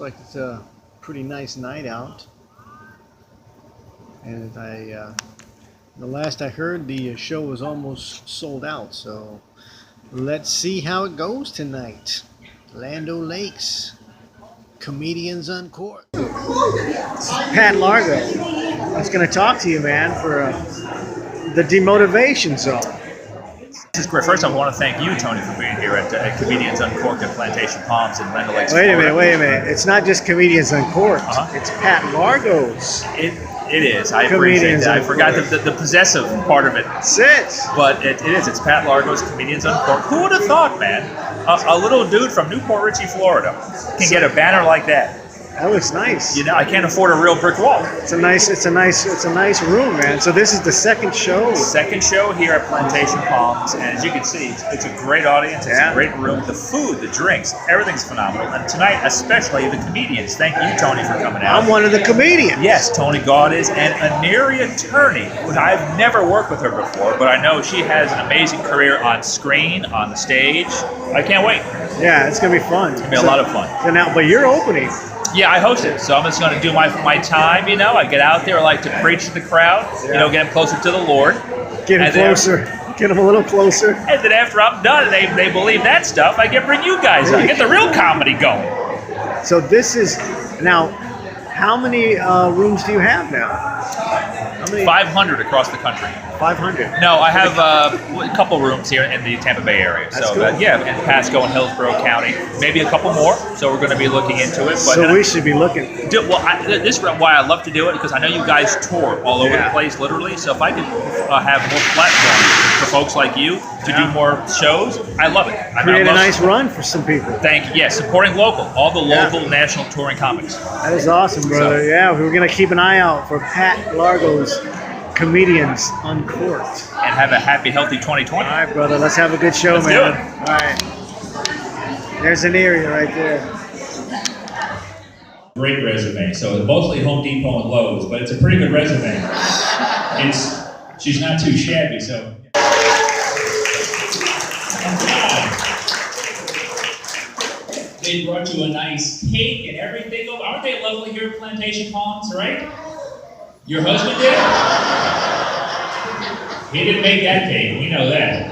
Looks like it's a pretty nice night out. And the last I heard, the show was almost sold out. So let's see how it goes tonight. Land O'Lakes, Comedians Uncorked. This is Pat Largo. I was going to talk to you, man, for the demotivation zone. This is great. First off, I want to thank you, Tony, for being here at Comedians Uncorked at Plantation Palms in Land O'Lakes. Wait a minute. It's not just Comedians Uncorked. It's Pat Largo's. It is. I appreciate that. I forgot the possessive part of it. That's it. But it is. It's Pat Largo's Comedians Uncorked. Who would have thought, man? A little dude from Newport Richey, Florida, can get a banner like that. That looks nice. You know, I can't afford a real brick wall. It's a nice room, man. So this is the second show. Second show here at Plantation Palms, and as you can see, it's a great audience. It's a great room. The food, the drinks, everything's phenomenal. And tonight, especially the comedians. Thank you, Tony, for coming out. I'm one of the comedians. Yes, Tony Gaud is an Aneri attorney. I've never worked with her before, but I know she has an amazing career on screen, on the stage. I can't wait. Yeah, it's gonna be fun. It's gonna be a lot of fun. So now, but you're opening. Yeah, I host it, so I'm just going to do my time, you know. I get out there, I like to preach to the crowd, you know, get them closer to the Lord. Get them closer. Get them a little closer. And then after I'm done and they believe that stuff, I can bring you guys on, get the real comedy going. So this is, now, how many rooms do you have now? How many? 500 across the country. 500? No, I have a couple rooms here in the Tampa Bay area. That's so, cool. Yeah, in Pasco and Hillsborough County. Maybe a couple more, so we're going to be looking into it. But so we should be looking. This is why I love to do it, because I know you guys tour all over the place, literally. So if I could have more platforms for folks like you to do more shows, I love it. Create a nice run for some people. Thank you. Yes, supporting local, all the local national touring comics. That is awesome, brother. So, we're going to keep an eye out for Pat Largo's Comedians Uncorked. And have a happy, healthy 2020. All right, brother. Let's have a good show, Let's man. do it. All right. There's an area right there. Great resume. So mostly Home Depot and Lowe's, but it's a pretty good resume. She's not too shabby, so. They brought you a nice cake and everything. Aren't they lovely here at Plantation Palms, right? Your husband did? He didn't make that cake, we know that.